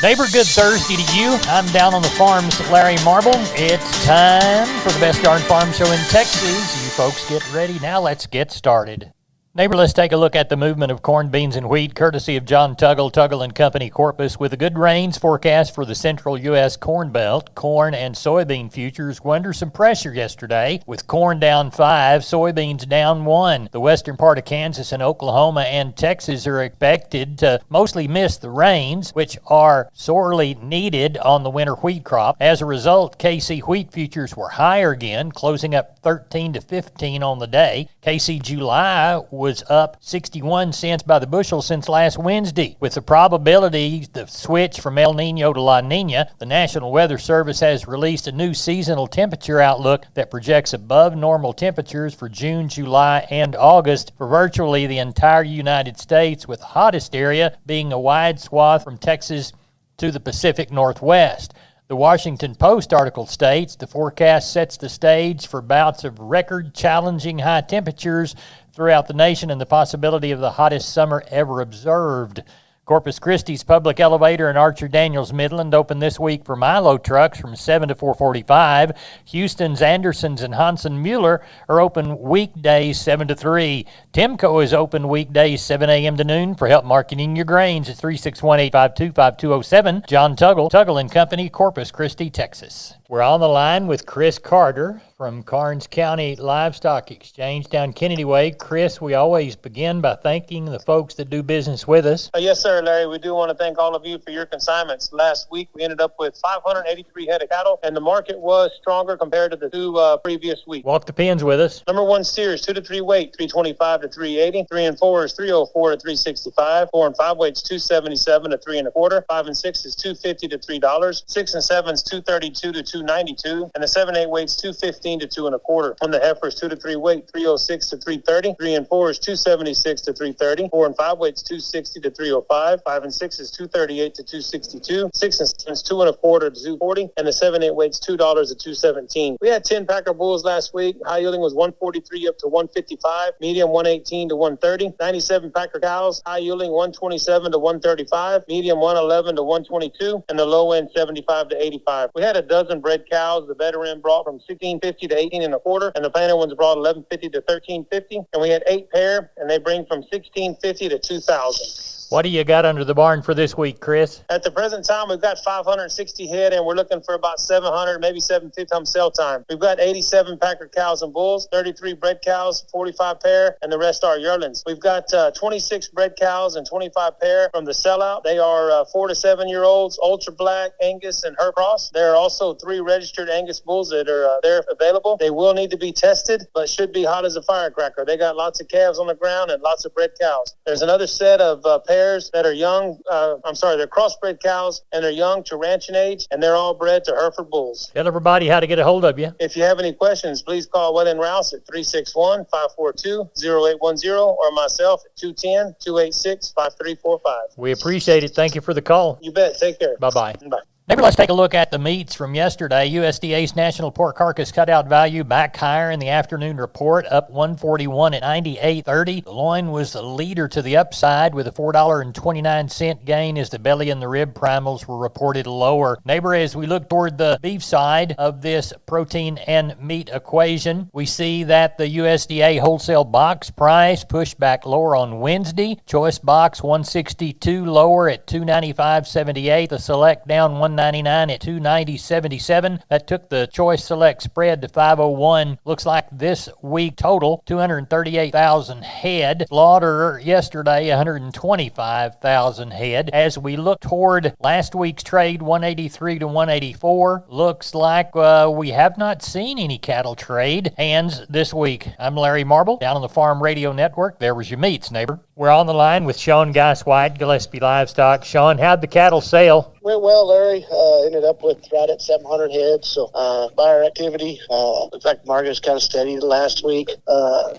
Neighbor, good Thursday to you. I'm down on the farms, Larry Marble. It's time for the best darn farm show in Texas. You folks get ready. Now let's get started. Neighbor, let's take a look at the movement of corn, beans, and wheat, courtesy of John Tuggle & Company, Corpus. With a good rains forecast for the central U.S. Corn Belt, corn and soybean futures were under some pressure yesterday, with corn down 5, soybeans down 1. The western part of Kansas and Oklahoma and Texas are expected to mostly miss the rains, which are sorely needed on the winter wheat crop. As a result, KC wheat futures were higher again, closing up 13 to 15 on the day. KC July was up 61 cents by the bushel since last Wednesday. With the probability the switch from El Nino to La Nina, the National Weather Service has released a new seasonal temperature outlook that projects above normal temperatures for June, July, and August for virtually the entire United States, with the hottest area being a wide swath from Texas to the Pacific Northwest. The Washington Post article states the forecast sets the stage for bouts of record-challenging high temperatures throughout the nation and the possibility of the hottest summer ever observed. Corpus Christi's Public Elevator and Archer Daniels Midland open this week for Milo trucks from 7 to 4:45. Houston's Andersons and Hansen Mueller are open weekdays 7 to 3. Timco is open weekdays 7 a.m. to noon. For help marketing your grains, it's 361-852-5207. John Tuggle & Company, Corpus Christi, Texas. We're on the line with Chris Carter from Karnes County Livestock Exchange down Kennedy Way. Chris, we always begin by thanking the folks that do business with us. Yes, sir, Larry. We do want to thank all of you for your consignments. Last week, we ended up with 583 head of cattle, and the market was stronger compared to the two previous weeks. Walk the pins with us. Number 1 steers, 2 to 3 weight, 325 to 380. 3 and 4 is 304 to 365. 4 and 5 weights, 277 to 3 1/4. 5 and 6 is $250 to $3. 6 and 7 is 232 to 292, and the 7/8 weights, 215 to 2 1/4. On the heifers, 2 to 3 weight, 306 to 330. 3 and 4 is 276 to 330. 4 and 5 weights, 260 to 305. 5 and 6 is 238 to 262. 6 and 7 is 2 1/4 to 240, and the 7/8 weights, $2 to 217. We had 10 packer bulls last week. High yielding was 143 up to 155. Medium 118 to 130. 97 packer cows. High yielding 127 to 135. Medium 111 to 122, and the low end 75 to 85. We had a dozen bred cows. The veteran brought from 1650 to 18 1/4, and the plainer ones brought 1150 to 1350. And we had 8 pair, and they bring from 1650 to 2000. What do you got under the barn for this week, Chris? At the present time, we've got 560 head, and we're looking for about 700, maybe 750 on sale time. We've got 87 packer cows and bulls, 33 bred cows, 45 pair, and the rest are yearlings. We've got 26 bred cows and 25 pair from the sellout. They are 4 to 7 year olds, ultra black, Angus, and Hercross. There are also 3 registered Angus bulls that are there available. They will need to be tested, but should be hot as a firecracker. They got lots of calves on the ground and lots of bred cows. There's another set of pairs that are young, they're crossbred cows, and they're young to ranching age, and they're all bred to Hereford bulls. Tell everybody how to get a hold of you. If you have any questions, please call Wetland Rouse at 361-542-0810 or myself at 210-286-5345. We appreciate it. Thank you for the call. You bet. Take care. Bye-bye. Bye. Maybe let's take a look at the meats from yesterday. USDA's National Pork Carcass Cutout Value back higher in the afternoon report, up $141 at $98.30. The loin was the leader to the upside with a $4.29 gain as the belly and the rib primals were reported lower. Neighbor, as we look toward the beef side of this protein and meat equation, we see that the USDA wholesale box price pushed back lower on Wednesday. Choice box 162 lower at $295.78. The select down $199 at $290.77. That took the choice select spread to 501. Looks like this week total 238,000 head. Slaughter yesterday 125,000 head. As we look toward last week's trade, 183 to 184, looks like we have not seen any cattle trade hands this week. I'm Larry Marble down on the Farm Radio Network. There was your meats, neighbor. We're on the line with Sean Geiswhite, Gillespie Livestock. Sean, how'd the cattle sell? Went well, Larry. Ended up with right at 700 heads. So buyer activity, looks like the market was kind of steady last week.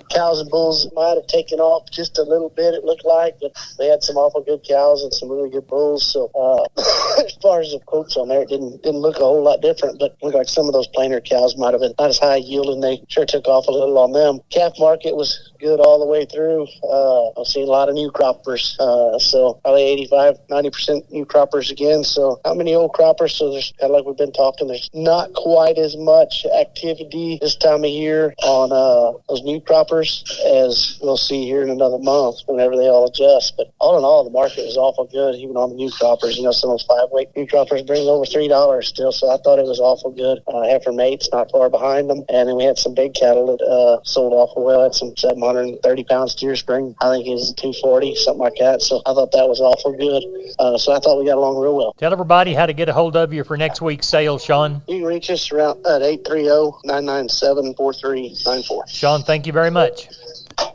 Cows and bulls might have taken off just a little bit, it looked like, but they had some awful good cows and some really good bulls. So as far as the quotes on there, it didn't look a whole lot different, but looked like some of those plainer cows might have been not as high yielding. They sure took off a little on them. Calf market was good all the way through. I've seen a lot of new croppers, so probably 85-90% new croppers again. So not many old croppers, so there's kind of like we've been talking, there's not quite as much activity this time of year on those new croppers as we'll see here in another month whenever they all adjust. But all in all, the market was awful good, even on the new croppers. You know, some of those 5-weight new croppers bring over $3 still, so I thought it was awful good. Heifer mates not far behind them, and then we had some big cattle that sold awful well. Had some 730-pound steer spring. I think it was 240, something like that. So I thought that was awful good. So I thought we got along real well. Tell everybody how to get a hold of you for next week's sale, Sean. You can reach us around at 830-997-4394. Sean, thank you very much.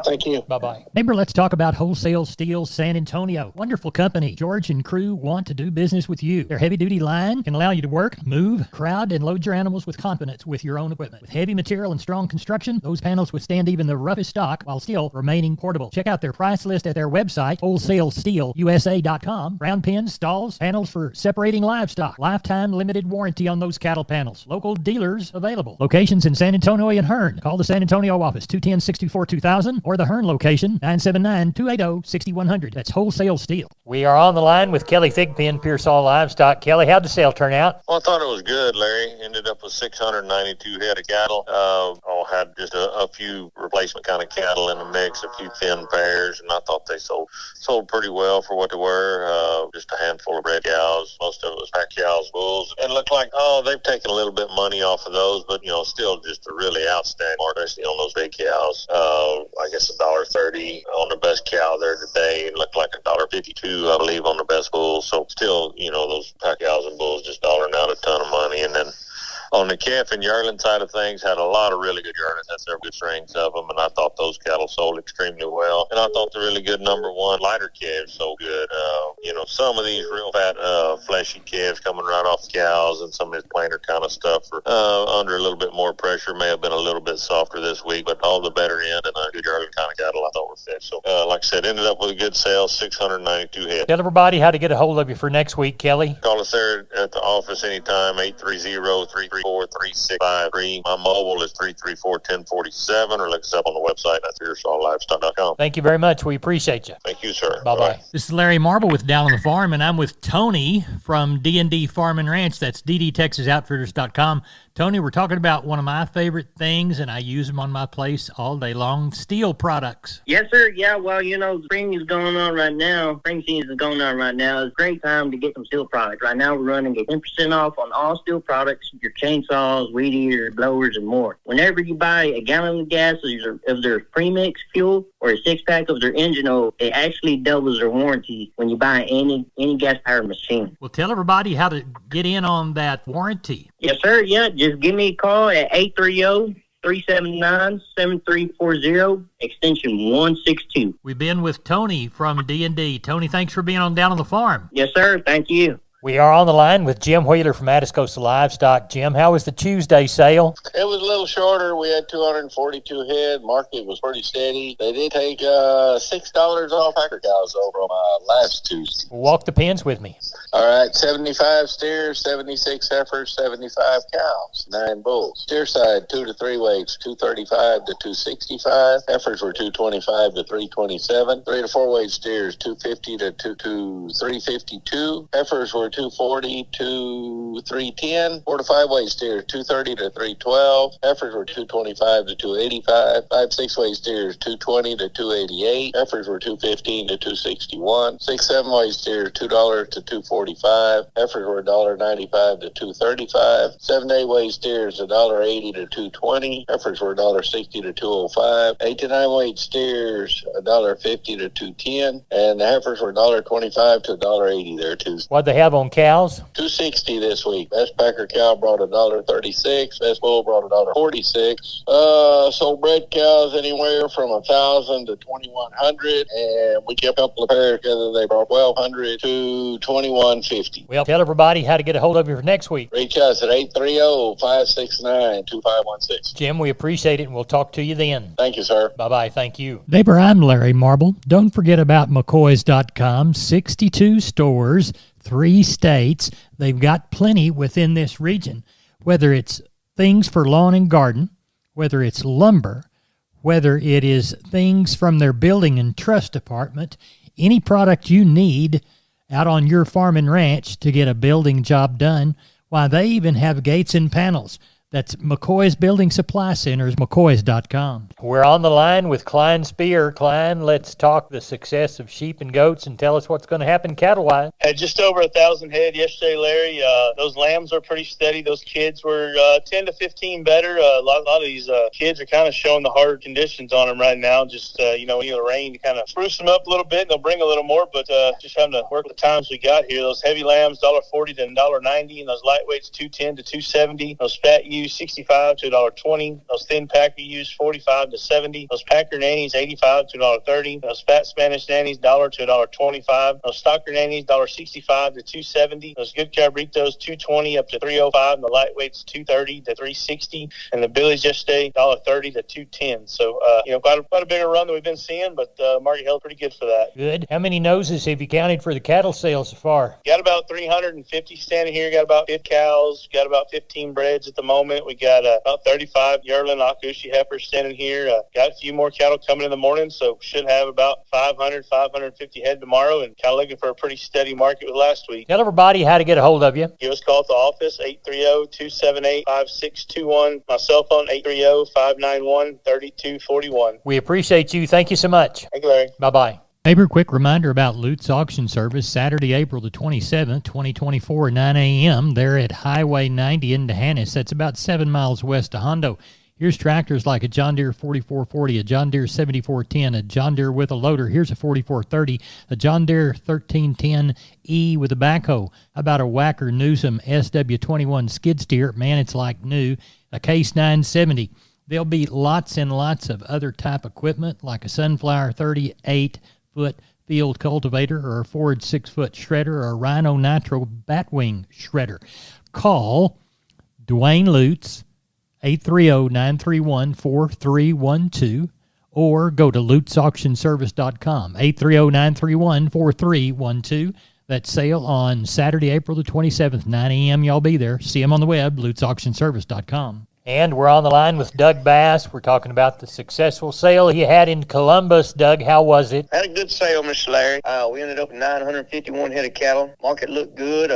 Thank you. Bye-bye. Neighbor, let's talk about Wholesale Steel San Antonio. Wonderful company. George and crew want to do business with you. Their heavy-duty line can allow you to work, move, crowd, and load your animals with confidence with your own equipment. With heavy material and strong construction, those panels withstand even the roughest stock while still remaining portable. Check out their price list at their website, wholesalesteelusa.com. Round pins, stalls, panels for separating livestock. Lifetime limited warranty on those cattle panels. Local dealers available. Locations in San Antonio and Hearn. Call the San Antonio office, 210-64-2000, or the Hearn location, 979-280-6100. That's Wholesale Steel. We are on the line with Kelly Thigpen, Pearsall Livestock. Kelly, how'd the sale turn out? Well, I thought it was good, Larry. Ended up with 692 head of cattle. Had just a few replacement kind of cattle in the mix, a few thin pairs, and I thought they sold pretty well for what they were. Just a handful of red cows. Most of it was fat cows, bulls. And it looked like, they've taken a little bit of money off of those, but, still just a really outstanding market, especially on those big cows. I guess $1.30 on the best cow there today. It looked like $1.52, I believe, on the best bull. So still, those fat cows and bulls just dollaring out a ton of money. And then on the calf and yearling side of things, had a lot of really good yearlings. Had several good strings of them, and I thought those cattle sold extremely well. And I thought the really good number one lighter calves sold good. Some of these real fat, fleshy calves coming right off the cows, and some of this plainer kind of stuff are under a little bit more pressure. May have been a little bit softer this week, but all the better end and a good yearling kind of cattle I thought were fit. So, like I said, ended up with a good sale, 692 head. Tell everybody how to get a hold of you for next week, Kelly. Call us there at the office anytime, 830-334-3653. My mobile is 334-1047, or look us up on the website at PearsallLivestock.com. Thank you very much. We appreciate you. Thank you, sir. Bye-bye. Bye. This is Larry Marble with Down on the Farm, and I'm with Tony from D&D Farm and Ranch. That's ddtexasoutfitters.com. Tony, we're talking about one of my favorite things, and I use them on my place all day long, steel products. Yes, sir. Yeah, well, spring is going on right now. Spring season is going on right now. It's a great time to get some steel products. Right now, we're running a 10% off on all steel products, your chainsaws, weed eaters, blowers, and more. Whenever you buy a gallon of gas of their premix fuel or a 6-pack of their engine oil, it actually doubles their warranty when you buy any gas-powered machine. Well, tell everybody how to get in on that warranty. Yes, sir. Yeah, just give me a call at 830-379-7340, extension 162. We've been with Tony from D&D. Tony, thanks for being on Down on the Farm. Yes, sir. Thank you. We are on the line with Jim Wheeler from Addis Coastal Livestock. Jim, how was the Tuesday sale? It was a little shorter. We had 242 head. Market was pretty steady. They did take $6 off packer cows over on last Tuesday. Walk the pens with me. All right, 75 steers, 76 heifers, 75 cows, 9 bulls. Steer side, 2 to 3 weights, 235 to 265. Heifers were 225 to 327. 3 to 4 weight steers, 250 to 352. Heifers were 240 to 310. 4 to 5 weight steers, 230 to 312. Heifers were 225 to 285. 5 6 weight steers, 220 to 288. Heifers were 215 to 261. 6 7 weight steers, $2 to 245. Heifers were $1.95 to 235. 7 to 8 weight steers, $1.80 to 220. Heifers were $1.60 to 205. 8 to 9 weight steers, $1.50 to 210. And the heifers were $1.25 to $1.80 there Tuesday. What'd they have on cows? $2.60 this week. Best packer cow brought $1.36. Best bull brought $1.46. Sold bred cows anywhere from $1,000 to $2,100, and we kept a couple of pairs together. They brought $1,200 to $2,150. Well, tell everybody how to get a hold of you for next week. Reach us at 830-569-2516. Jim, we appreciate it, and we'll talk to you then. Thank you, sir. Bye-bye. Thank you. Neighbor, I'm Larry Marble. Don't forget about McCoys.com. 62 stores, 3 states. They've got plenty within this region, whether it's things for lawn and garden, whether it's lumber, whether it is things from their building and trust department, any product you need out on your farm and ranch to get a building job done. Why, they even have gates and panels. That's McCoy's Building Supply Centers, McCoy's.com. We're on the line with Klein Spear. Klein, let's talk the success of sheep and goats and tell us what's going to happen cattle-wise. Had just over 1,000 head yesterday, Larry. Those lambs are pretty steady. Those kids were 10 to 15 better. A lot of these kids are kind of showing the hard conditions on them right now. Just, we need the rain to kind of spruce them up a little bit, and they'll bring a little more, but just having to work with the times we got here. Those heavy lambs, $1.40 to $1.90, and those lightweights, $2.10 to $2.70. Those fat ewes, $65 to $1.20. Those thin packer ewes, $45 to $70. Those packer nannies, $85 to $1.30. Those fat Spanish nannies, $1 to $1.25. Those stocker nannies, $1.65 to $2.70. Those good cabritos, $2.20 up to $3.05, and the lightweights, $2.30 to $3.60. And the billies yesterday, $1.30 to $2.10. So quite a bigger run than we've been seeing, but market held pretty good for that. Good. How many noses have you counted for the cattle sale so far? Got about 350 standing here. Got about 50 cows. Got about 15 breds at the moment. We got about 35 yearling Akushi heifers standing here. Got a few more cattle coming in the morning, so should have about 550 head tomorrow, and kind of looking for a pretty steady market with last week. Tell everybody how to get a hold of you. Give us a call at the office, 830-278-5621. My cell phone, 830-591-3241. We appreciate you. Thank you so much. Thank you, Larry. Bye-bye. Neighbor, quick reminder about Lutz Auction Service, Saturday, April the 27th, 2024, 9 a.m. They're at Highway 90 in D'Hanis. That's about 7 miles west of Hondo. Here's tractors like a John Deere 4440, a John Deere 7410, a John Deere with a loader. Here's a 4430, a John Deere 1310E with a backhoe. How about a Wacker Newsom SW21 skid steer? Man, it's like new. A Case 970. There'll be lots and lots of other type equipment like a Sunflower 38-foot field cultivator or a Ford 6-foot shredder or a Rhino Nitro Batwing shredder. Call Dwayne Lutz, 830-931-4312, or go to lutzauctionservice.com, 830-931-4312. That sale on Saturday, April the 27th, 9 a.m. Y'all be there. See them on the web, lutzauctionservice.com. And we're on the line with Doug Bass. We're talking about the successful sale he had in Columbus. Doug, how was it? Had a good sale, Mr. Larry. We ended up with 951 head of cattle. Market looked good.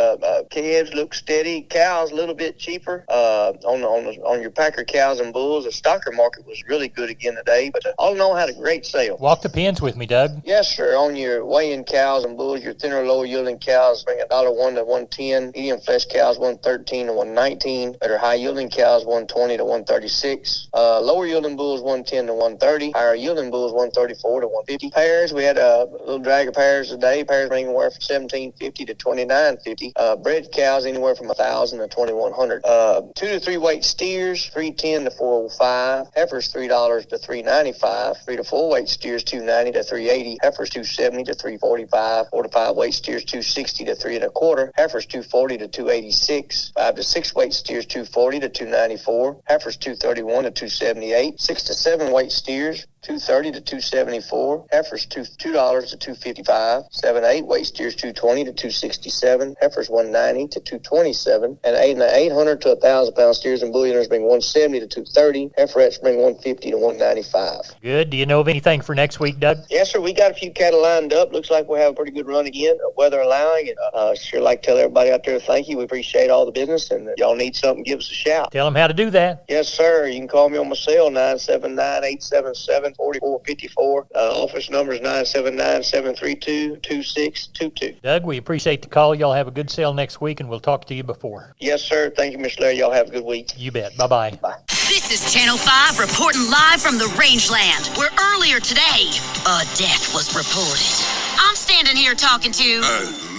Calves looked steady. Cows a little bit cheaper. On your packer cows and bulls, the stocker market was really good again today. But all in all, had a great sale. Walk the pens with me, Doug. Yes, sir. On your weigh-in cows and bulls, your thinner, lower yielding cows bring $1.01 to $1.10. Medium flesh cows $1.13 to $1.19. Better high yielding cows $1.20 to $1.36. Lower yielding bulls $1.10 to $1.30. Higher yielding bulls $1.34 to $1.50. Pairs, we had a little drag of pairs today. Pairs ranging anywhere from $17.50 to $29.50. Bred cows anywhere from $1,000 to $2,100. 2 to 3 weight steers $3.10 to $4.05. Heifers $3 to $3.95. 3 to 4 weight steers $2.90 to $3.80. Heifers $2.70 to $3.45. 4 to 5 weight steers $2.60 to $3.25. Heifers $2.40 to $2.86. 5 to 6 weight steers $2.40 to $2.94. Heifers $2.31 to $2.78. 6 to 7 weight steers $2.30 to $2.74. Heifers $2 to $2.55. 7 to 8 weight steers $2.20 to $2.67. Heifers $1.90 to $2.27. And 800 to 1,000 pound steers and bullions bring $1.70 to $2.30. Heiferettes bring $1.50 to $1.95. Good. Do you know of anything for next week, Doug? Yes, sir. We got a few cattle lined up. Looks like we'll have a pretty good run again, weather allowing. And sure like to tell everybody out there thank you. We appreciate all the business, and if y'all need something, give us a shout. Tell them how to do that. Yes, sir. You can call me on my cell, 979-877-4454. Office number is 979-732-2622. Doug, we appreciate the call. Y'all have a good sale next week, and we'll talk to you before. Yes, sir. Thank you, Mr. Larry. Y'all have a good week. You bet. Bye-bye. Bye. This is Channel 5 reporting live from the rangeland, where earlier today, a death was reported. I'm standing here talking to...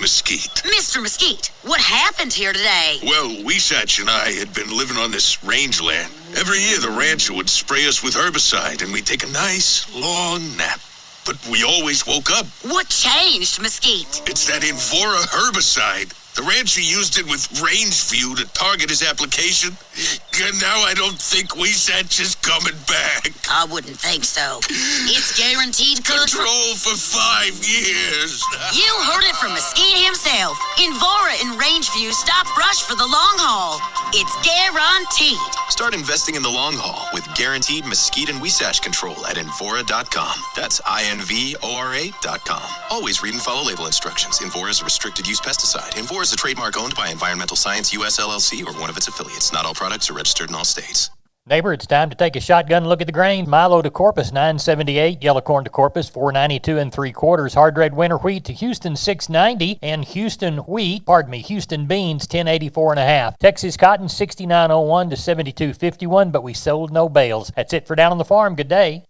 Mesquite. Mr. Mesquite, what happened here today? Well, Weesatch and I had been living on this rangeland. Every year the rancher would spray us with herbicide and we'd take a nice, long nap. But we always woke up. What changed, Mesquite? It's that Invora herbicide. The rancher used it with Rangeview to target his application. And now I don't think Weesatch is coming back. I wouldn't think so. It's guaranteed Control for 5 years. You heard it from Mesquite himself. Invora and Rangeview stop brush for the long haul. It's guaranteed. Start investing in the long haul with guaranteed Mesquite and Weesatch control at Invora.com. That's INVORA.com. Always read and follow label instructions. Invora is a restricted use pesticide. Invora is a trademark owned by Environmental Science US LLC or one of its affiliates. Not all products are registered in all states. Neighbor, it's time to take a shotgun look at the grain. Milo to Corpus, 978. Yellow corn to Corpus, 492 3/4. Hard red winter wheat to Houston, 690. And Houston beans, 1084 1/2. Texas cotton, 6901 to 7251, but we sold no bales. That's it for Down on the Farm. Good day.